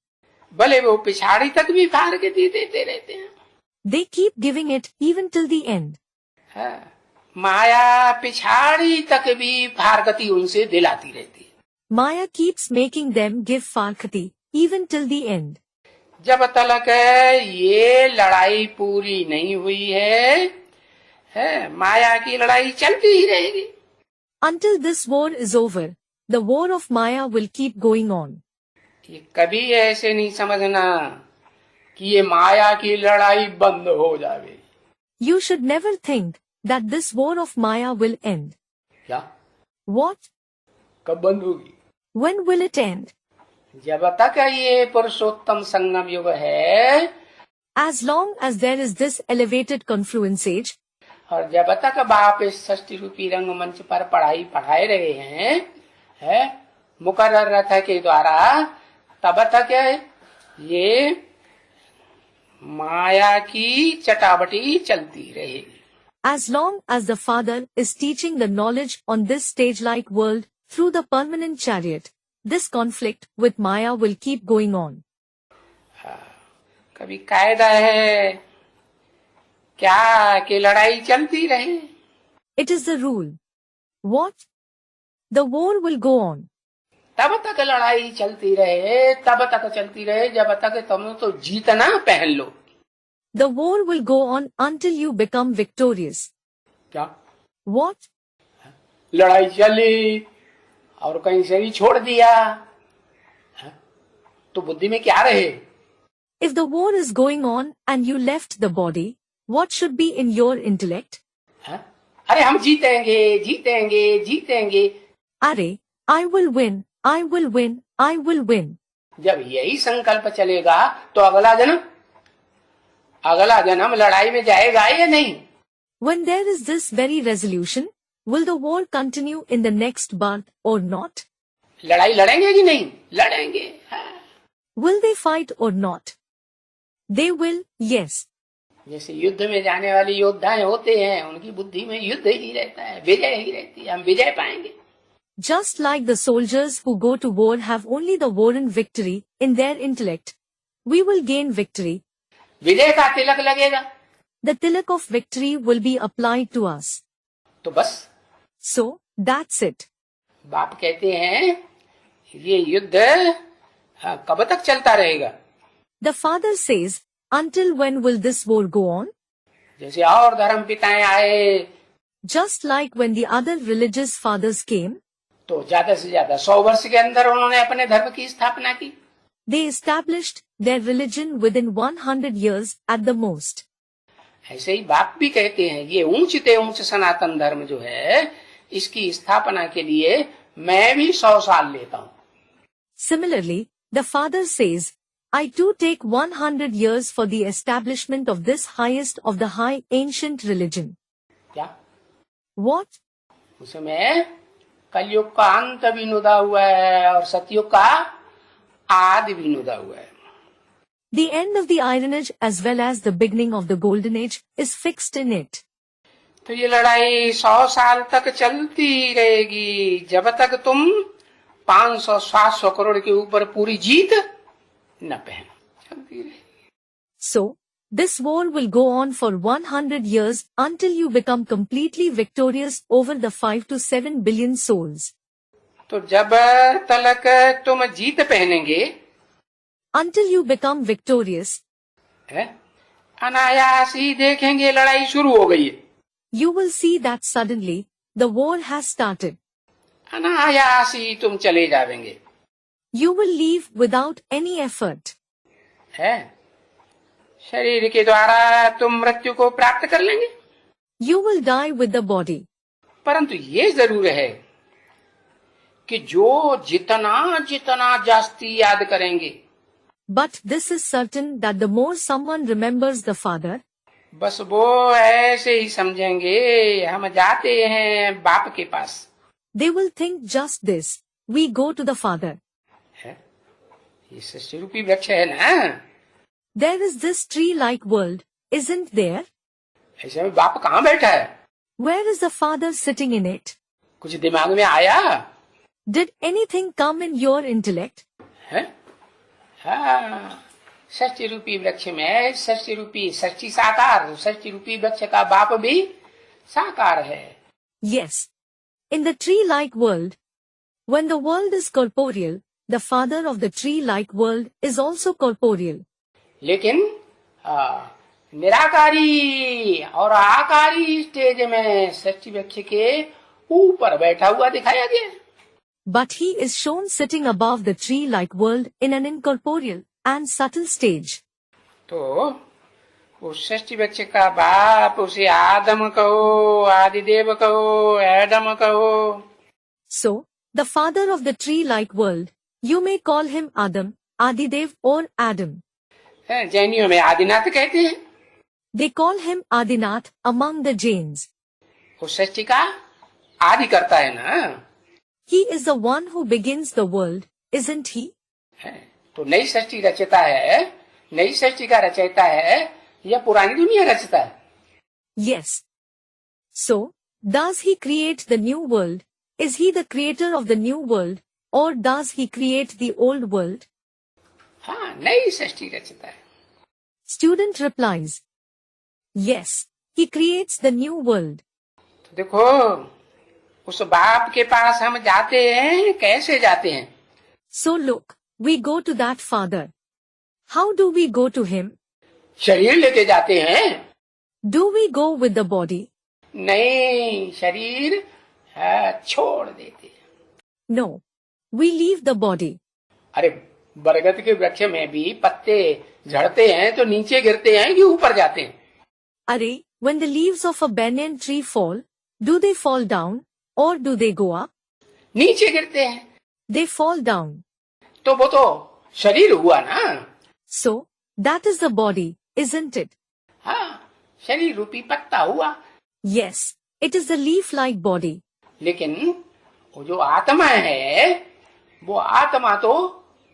[SPEAKER 1] भले वो पिछाड़ी तक भी फाड़ के दे देते रहते हैं।
[SPEAKER 2] They keep giving it even till the end.
[SPEAKER 1] हाँ, माया पिछाड़ी तक भी फारगति उनसे दिलाती रहती है।
[SPEAKER 2] Maya keeps making them give Farkati even till the end.
[SPEAKER 1] जब तक ये लड़ाई पूरी नहीं हुई है, माया की लड़ाई चलती ही रहेगी।
[SPEAKER 2] Until this war is over, the war of Maya will keep going on.
[SPEAKER 1] ये कभी ऐसे नहीं समझना कि ये माया की लड़ाई बंद हो जावे।
[SPEAKER 2] You should never think that this war of Maya will end.
[SPEAKER 1] क्या?
[SPEAKER 2] What?
[SPEAKER 1] कब बंद होगी?
[SPEAKER 2] When will it end?
[SPEAKER 1] जब तक ये पुरुषोत्तम संगम युग है,
[SPEAKER 2] As long as there is this elevated confluence age,
[SPEAKER 1] और जब तक बाप इस षष्टि रूपी रंगमंच पर पढ़ाई पढ़ाए रहे हैं, मुकर्रर रथ के द्वारा, तब तक ये माया की चटाबटी चलती रहेगी।
[SPEAKER 2] as long as the Father is teaching the knowledge on this stage-like world through the permanent chariot, this conflict with Maya will keep going on.
[SPEAKER 1] कभी कायदा है क्या कि लड़ाई चलती रहे?
[SPEAKER 2] It is the rule. What? The war will go on.
[SPEAKER 1] तब तक लड़ाई चलती रहे, तब तक चलती रहे जब तक तुम तो जीतना पहन लो।
[SPEAKER 2] The war will go on until you become victorious.
[SPEAKER 1] क्या?
[SPEAKER 2] What?
[SPEAKER 1] लड़ाई चली और कहीं से ही छोड़ दिया, तो बुद्धि में क्या रहे?
[SPEAKER 2] If the war is going on and you left the body, what should be in your intellect?
[SPEAKER 1] अरे हम जीतेंगे, जीतेंगे, जीतेंगे।
[SPEAKER 2] Are, I will win, I will win, I will win.
[SPEAKER 1] जब यही संकल्प चलेगा तो अगला जन्म लड़ाई में जाएगा या नहीं?
[SPEAKER 2] When there is this very resolution, will the war continue in the next birth or not?
[SPEAKER 1] लड़ाई लड़ेंगे कि नहीं? लड़ेंगे।
[SPEAKER 2] Will they fight or not? They will, yes.
[SPEAKER 1] जैसे युद्ध में जाने वाले योद्धाएं होते हैं, उनकी बुद्धि में युद्ध ही रहता है, विजय ही रहती है, हम विजय पाएंगे।
[SPEAKER 2] Just like the soldiers who go to war have only the war and victory in their intellect, we will gain victory.
[SPEAKER 1] विजय का तिलक लगेगा।
[SPEAKER 2] The tilak of victory will be applied to us.
[SPEAKER 1] तो बस।
[SPEAKER 2] So, that's it.
[SPEAKER 1] बाप कहते हैं ये युद्ध कब तक चलता रहेगा?
[SPEAKER 2] The father says, until when will this war go on?
[SPEAKER 1] जैसे और धर्म पिताएं आए,
[SPEAKER 2] Just like when the other religious fathers came,
[SPEAKER 1] तो ज्यादा से ज्यादा 100 वर्ष के अंदर उन्होंने अपने धर्म की स्थापना की।
[SPEAKER 2] they established their religion within 100 years at the most.
[SPEAKER 1] ऐसे ही बाप भी कहते हैं ये ऊंच ते ऊंच सनातन धर्म जो है, इसकी स्थापना के लिए मैं भी 100 साल लेता हूँ।
[SPEAKER 2] Similarly, the father says, I too take 100 years for the establishment of this highest of the high ancient religion.
[SPEAKER 1] क्या?
[SPEAKER 2] What?
[SPEAKER 1] उसमें कलयुग का अंत भी नुदा हुआ है और सतयुग का आदि भी नुदा हुआ है।
[SPEAKER 2] The end of the Iron Age as well as the beginning of the Golden Age is fixed in it.
[SPEAKER 1] तो ये लड़ाई 100 साल तक चलती रहेगी जब तक तुम 500-700 करोड़ के ऊपर पूरी जीत न पहनो। चलती रहेगी।
[SPEAKER 2] So, this war will go on for 100 years until you become completely victorious over the 5 to 7 billion souls.
[SPEAKER 1] तो जब तलक तुम जीत पहनेंगे,
[SPEAKER 2] Until you become victorious,
[SPEAKER 1] अनायास ही देखेंगे लड़ाई शुरू हो गई है।
[SPEAKER 2] you will see that suddenly the war has started.
[SPEAKER 1] अनायास ही तुम चले जाएंगे।
[SPEAKER 2] You will leave without any effort.
[SPEAKER 1] है शरीर के द्वारा तुम मृत्यु को प्राप्त कर लेंगे।
[SPEAKER 2] You will die with the body.
[SPEAKER 1] परंतु ये जरूर है कि जो जितना जितना जास्ती याद करेंगे,
[SPEAKER 2] But this is certain that the more someone remembers the Father,
[SPEAKER 1] बस वो ऐसे ही समझेंगे हम जाते हैं बाप के पास।
[SPEAKER 2] they will think just this, we go to the Father.
[SPEAKER 1] है ये सृष्टि रूपी वृक्ष है ना,
[SPEAKER 2] There is this tree-like world, isn't there?
[SPEAKER 1] ऐसे में बाप कहाँ बैठा है?
[SPEAKER 2] Where is the Father sitting in it?
[SPEAKER 1] कुछ दिमाग में आया
[SPEAKER 2] Did anything come in your intellect?
[SPEAKER 1] है? हाँ षष्टि रूपी वृक्ष में षष्टि रूपी षष्टि साकार, षष्टि रूपी वृक्ष का बाप भी साकार है।
[SPEAKER 2] Yes. In the tree-like world, when the world is corporeal, the father of the tree-like world is also corporeal.
[SPEAKER 1] लेकिन निराकारी और आकारी स्टेज में षष्टि वृक्ष के ऊपर बैठा हुआ दिखाया गया।
[SPEAKER 2] But he is shown sitting above the tree-like world in an incorporeal and subtle stage.
[SPEAKER 1] तो उस षष्टि वृक्ष का बाप उसे आदम कहो, आदिदेव कहो, एडम कहो।
[SPEAKER 2] So, the father of the tree-like world, you may call him Adam, Adidev or Adam.
[SPEAKER 1] जैनियों में आदिनाथ कहते हैं।
[SPEAKER 2] They call him Adinath among the Jains.
[SPEAKER 1] उस सृष्टि का आदि करता है ना।
[SPEAKER 2] He is the one who begins the world, isn't he?
[SPEAKER 1] तो नई सृष्टि रचता है, नई सृष्टि का रचयिता है या पुरानी दुनिया रचता है?
[SPEAKER 2] Yes. So, does he create the new world? Is he the creator of the new world? Or does he create the old world?
[SPEAKER 1] हाँ, नई सृष्टि रचता है।
[SPEAKER 2] Student replies, yes, he creates the new world.
[SPEAKER 1] तो देखो, उस बाप के पास हम जाते हैं, कैसे जाते हैं?
[SPEAKER 2] So look, we go to that father. How do we go to him?
[SPEAKER 1] शरीर लेके जाते हैं।
[SPEAKER 2] Do we go with the body?
[SPEAKER 1] नहीं, शरीर छोड़ देते हैं।
[SPEAKER 2] No, we leave the body.
[SPEAKER 1] अरे बरगद के वृक्ष में भी पत्ते झड़ते हैं तो नीचे गिरते हैं कि ऊपर जाते हैं?
[SPEAKER 2] अरे, when the leaves of a banyan tree fall, do they fall down or do they go up?
[SPEAKER 1] नीचे गिरते हैं।
[SPEAKER 2] They fall down.
[SPEAKER 1] तो वो तो शरीर हुआ ना।
[SPEAKER 2] So, that is the body, isn't it?
[SPEAKER 1] हाँ, शरीर रूपी पत्ता हुआ।
[SPEAKER 2] Yes, it is the leaf-like body.
[SPEAKER 1] लेकिन वो जो आत्मा है, वो आत्मा तो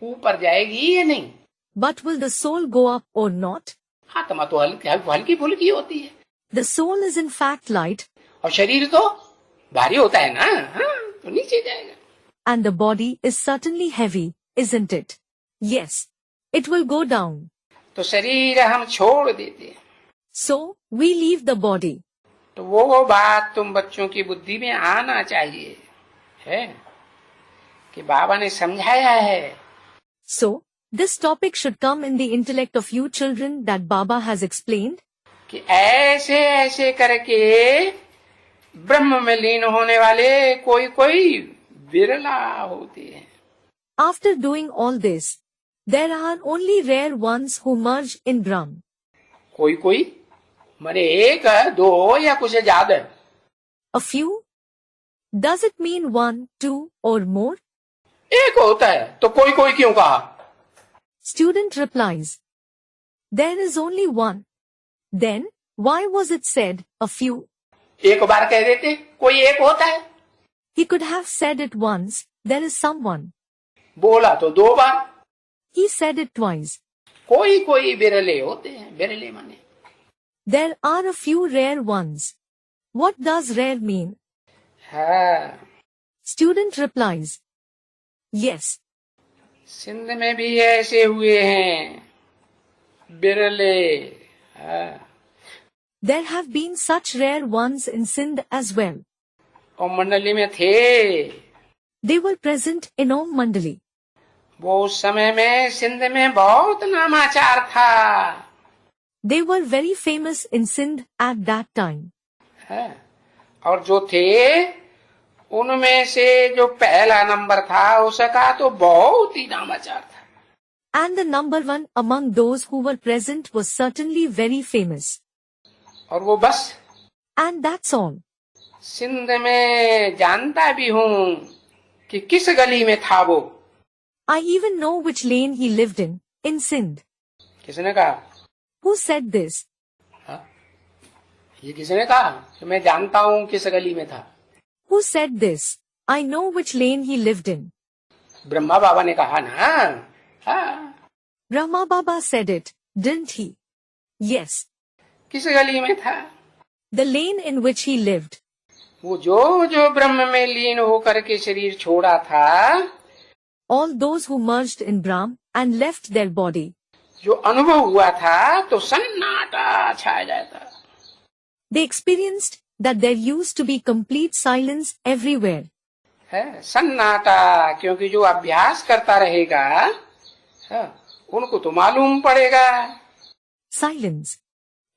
[SPEAKER 1] ऊपर जाएगी या नहीं?
[SPEAKER 2] But will the soul go up or not?
[SPEAKER 1] आत्मा तो हल्की फुल्की होती है।
[SPEAKER 2] The soul is in fact light.
[SPEAKER 1] और शरीर तो भारी होता है ना। हाँ, तो नीचे जाएगा।
[SPEAKER 2] And the body is certainly heavy, isn't it? Yes, it will go down.
[SPEAKER 1] तो शरीर हम छोड़ देते हैं।
[SPEAKER 2] So, we leave the body.
[SPEAKER 1] तो वो बात तुम बच्चों की बुद्धि में आना चाहिए है कि बाबा ने समझाया है।
[SPEAKER 2] So, this topic should come in the intellect of you children that Baba has explained.
[SPEAKER 1] कि ऐसे ऐसे करके ब्रह्म में लीन होने वाले कोई कोई विरला होते हैं।
[SPEAKER 2] After doing all this, there are only rare ones who merge in Brahm.
[SPEAKER 1] कोई कोई माने एक, दो या कुछ ज्यादा?
[SPEAKER 2] A few? Does it mean 1, 2 or more?
[SPEAKER 1] एक होता है तो कोई कोई क्यों कहा?
[SPEAKER 2] Student replies, there is only one. Then, why was it said, a few?
[SPEAKER 1] एक बार कह देते कोई एक होता है।
[SPEAKER 2] He could have said it once, there is someone.
[SPEAKER 1] बोला तो दो बार।
[SPEAKER 2] He said it twice.
[SPEAKER 1] कोई कोई बिरले होते हैं, बिरले माने।
[SPEAKER 2] There are a few rare ones. What does rare mean?
[SPEAKER 1] हाँ,
[SPEAKER 2] Student replies, yes.
[SPEAKER 1] सिंध में भी ऐसे हुए हैं बिरले। हाँ,
[SPEAKER 2] There have been such rare ones in Sindh as well.
[SPEAKER 1] और मंडली में थे।
[SPEAKER 2] They were present in Om Mandali.
[SPEAKER 1] वो उस समय में सिंध में बहुत नामाचार था।
[SPEAKER 2] They were very famous in Sindh at that time.
[SPEAKER 1] हाँ, और जो थे उनमें से जो पहला नंबर था उसका तो बहुत ही नामाचार था।
[SPEAKER 2] And the number one among those who were present was certainly very famous.
[SPEAKER 1] और वो बस
[SPEAKER 2] And that's all.
[SPEAKER 1] सिंध में जानता भी हूँ कि किस गली में था वो।
[SPEAKER 2] I even know which lane he lived in Sindh.
[SPEAKER 1] किसने कहा?
[SPEAKER 2] Who said this?
[SPEAKER 1] हाँ? ये किसने कहा कि मैं जानता हूँ किस गली में था?
[SPEAKER 2] Who said this? I know which lane he lived in.
[SPEAKER 1] Brahma बाबा ने कहा ना। हाँ,
[SPEAKER 2] Brahma Baba said it, didn't he? Yes.
[SPEAKER 1] किस गली में था?
[SPEAKER 2] The lane in which he lived.
[SPEAKER 1] वो जो ब्रह्म में लीन होकर के शरीर छोड़ा था,
[SPEAKER 2] All those who merged in Brahm and left their body.
[SPEAKER 1] जो अनुभव हुआ था तो सन्नाटा छाया जाता।
[SPEAKER 2] They experienced that there used to be complete silence everywhere.
[SPEAKER 1] है सन्नाटा, क्योंकि जो अभ्यास करता रहेगा है, उनको तो मालूम पड़ेगा।
[SPEAKER 2] Silence.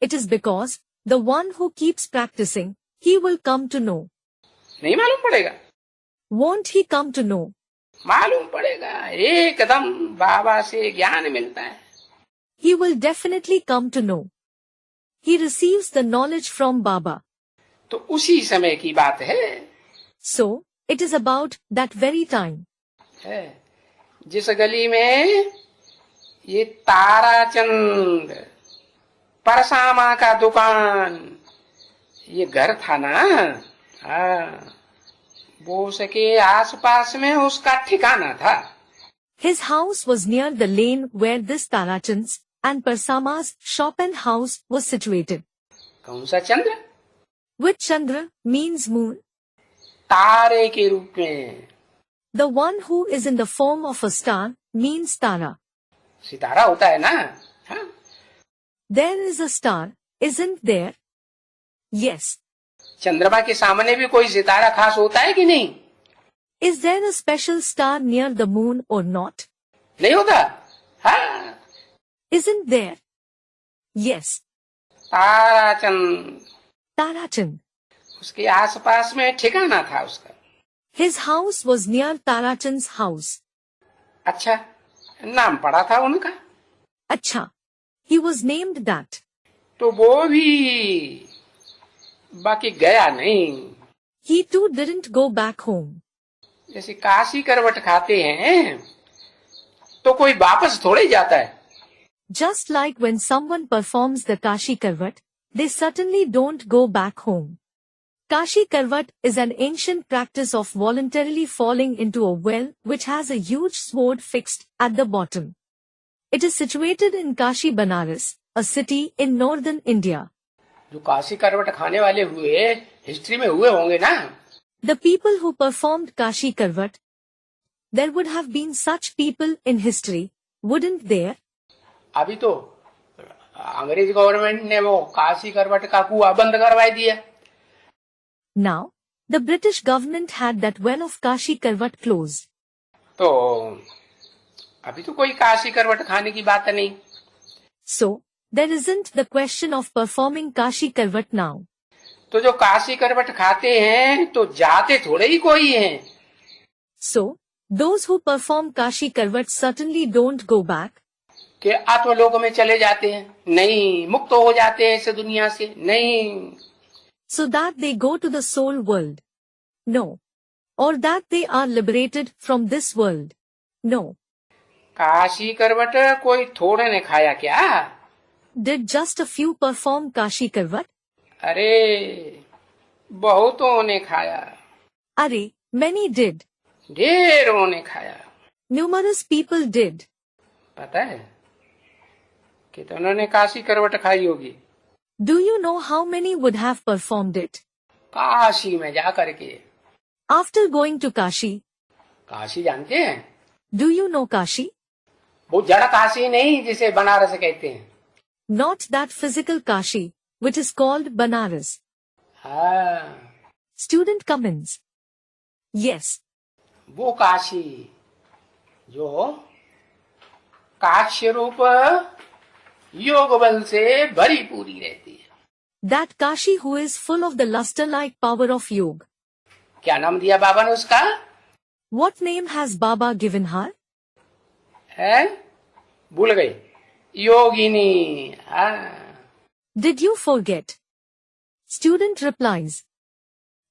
[SPEAKER 2] It is because the one who keeps practicing, he will come to know.
[SPEAKER 1] नहीं मालूम पड़ेगा?
[SPEAKER 2] Won't he come to know?
[SPEAKER 1] मालूम पड़ेगा, एकदम बाबा से ज्ञान मिलता है।
[SPEAKER 2] He will definitely come to know. He receives the knowledge from Baba.
[SPEAKER 1] तो उसी समय की बात है।
[SPEAKER 2] So, it is about that very time.
[SPEAKER 1] है जिस गली में ये ताराचंद परसामा का दुकान ये घर था ना, हाँ, वो उसके आसपास में उसका ठिकाना था।
[SPEAKER 2] His house was near the lane where this Tarachand's and Parsama's shop and house was situated.
[SPEAKER 1] कौन सा चंद्र?
[SPEAKER 2] Which Chandra means moon.
[SPEAKER 1] तारे के रूप में।
[SPEAKER 2] The one who is in the form of a star means Tara.
[SPEAKER 1] सितारा होता है ना, हाँ?
[SPEAKER 2] There is a star, isn't there? Yes.
[SPEAKER 1] चंद्रमा के सामने भी कोई सितारा खास होता है कि नहीं?
[SPEAKER 2] Is there a special star near the moon or not?
[SPEAKER 1] नहीं होता, हाँ?
[SPEAKER 2] Isn't there? Yes.
[SPEAKER 1] Tarachand,
[SPEAKER 2] Tarachand.
[SPEAKER 1] उसके आसपास में ठिकाना था उसका।
[SPEAKER 2] His house was near Tarachand's house.
[SPEAKER 1] अच्छा, नाम पड़ा था उनका।
[SPEAKER 2] Acha. He was named that.
[SPEAKER 1] तो वो भी बाकी गया नहीं।
[SPEAKER 2] He too didn't go back home.
[SPEAKER 1] जैसे काशी करवट खाते हैं तो कोई वापस थोड़े जाता है।
[SPEAKER 2] Just like when someone performs the Kashi Karvat, they certainly don't go back home. Kashi Karvat is an ancient practice of voluntarily falling into a well which has a huge sword fixed at the bottom. It is situated in Kashi Banaras, a city in northern India.
[SPEAKER 1] जो काशी करवट खाने वाले हुए history में हुए होंगे ना,
[SPEAKER 2] The people who performed Kashi Karvat, there would have been such people in history, wouldn't there?
[SPEAKER 1] अभी तो अंग्रेज गवर्नमेंट ने वो काशी करवट का कुआं बंद करवा दिया।
[SPEAKER 2] Now, the British government had that well of Kashi Karvat closed.
[SPEAKER 1] तो अभी तो कोई काशी करवट खाने की बात नहीं।
[SPEAKER 2] So, there isn't the question of performing Kashi Karvat now.
[SPEAKER 1] तो जो काशी करवट खाते हैं तो जाते थोड़े ही कोई हैं।
[SPEAKER 2] So, those who perform Kashi Karvat certainly don't go back.
[SPEAKER 1] कि आत्मलोक में चले जाते हैं, नहीं, मुक्त हो जाते हैं इस दुनिया से, नहीं।
[SPEAKER 2] So that they go to the soul world. No. Or that they are liberated from this world. No.
[SPEAKER 1] Kashi करवट कोई थोड़े ने खाया क्या?
[SPEAKER 2] Did just a few perform Kashi Karvat?
[SPEAKER 1] अरे बहुतों ने खाया।
[SPEAKER 2] Are, many did.
[SPEAKER 1] ढेरों ने खाया।
[SPEAKER 2] Numerous people did.
[SPEAKER 1] पता है कितनों ने काशी करवट खाई होगी?
[SPEAKER 2] Do you know how many would have performed it?
[SPEAKER 1] Kashi में जा करके।
[SPEAKER 2] After going to Kashi,
[SPEAKER 1] Kashi जानते हैं?
[SPEAKER 2] do you know Kashi?
[SPEAKER 1] वो जड़ काशी नहीं जिसे बनारस कहते हैं।
[SPEAKER 2] Not that physical Kashi, which is called Banaras.
[SPEAKER 1] हाँ,
[SPEAKER 2] Student comments. Yes.
[SPEAKER 1] वो काशी जो काक्ष्य रूप योग बल से भरी पूरी रहती है।
[SPEAKER 2] That Kashi who is full of the luster-like power of yoga.
[SPEAKER 1] क्या नाम दिया बाबा ने उसका?
[SPEAKER 2] What name has Baba given her?
[SPEAKER 1] है? भूल गई। योगिनी। हाँ।
[SPEAKER 2] Did you forget? Student replies.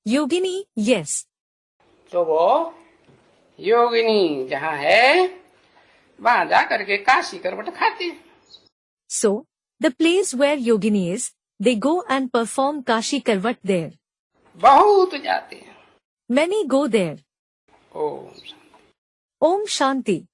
[SPEAKER 2] Yogini, yes.
[SPEAKER 1] तो वो योगिनी जहाँ है वहां जा करके काशी करवट खाते हैं।
[SPEAKER 2] So, the place where Yogini is, they go and perform Kashi Karvat there.
[SPEAKER 1] बहुत जाते हैं।
[SPEAKER 2] Many go there.
[SPEAKER 1] Om
[SPEAKER 2] Om Shanti.